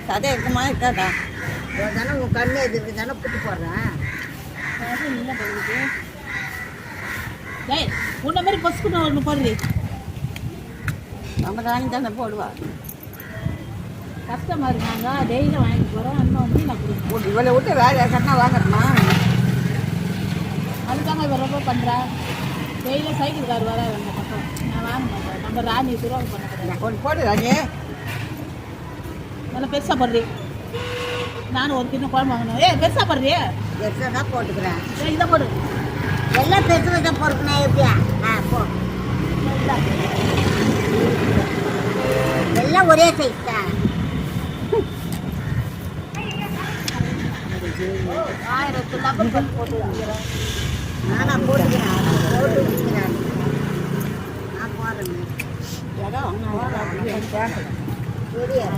சதை இருக்குமா இருக்காதா? தானே உன் கண்ணு எதுக்கு தானே புட்டு போடுறேன். இல்லை போடுறது. டேய் உன்ன மாதிரி பொசுக்குன்னு ஒன்று போடுறி. நம்ம ராணி தானே போடுவா. கஸ்டமர் இருக்காங்க, டெய்லியும் வாங்கிட்டு போகிறோம். இன்னும் வந்து நான் கொடுப்பேன். இவளை விட்டு வேறு கட்டினா வாங்கணுமா? அதுக்காக இவ ரொம்ப பண்ணுறேன். டெய்லியும் சைக்கிள் கார் வர அந்த பக்கம் நான் வாங்க மாட்டேன். நம்ம ராணி துரோகம் பண்ணக்கூடாது. ஒன்று போடு ராணி. நல்லா பெருசாக போடுறி. நானும் ஒரு கிண்ணம் குழம்பு வாங்கணும். பெருசாக போடுறி. பெருசாக தான் போட்டுக்கிறேன். இதை போடு. எல்லாம் பெருசாக தான் போட்டுக்கணும். எப்படியா? போ. எல்லாம் ஒரே சைஸ் தான். போட்டு வைக்கிறேன். நான் போட்டுக்கிறேன். போட்டு வைக்கிறேன். நான் போடுறேன். இடம் சரியா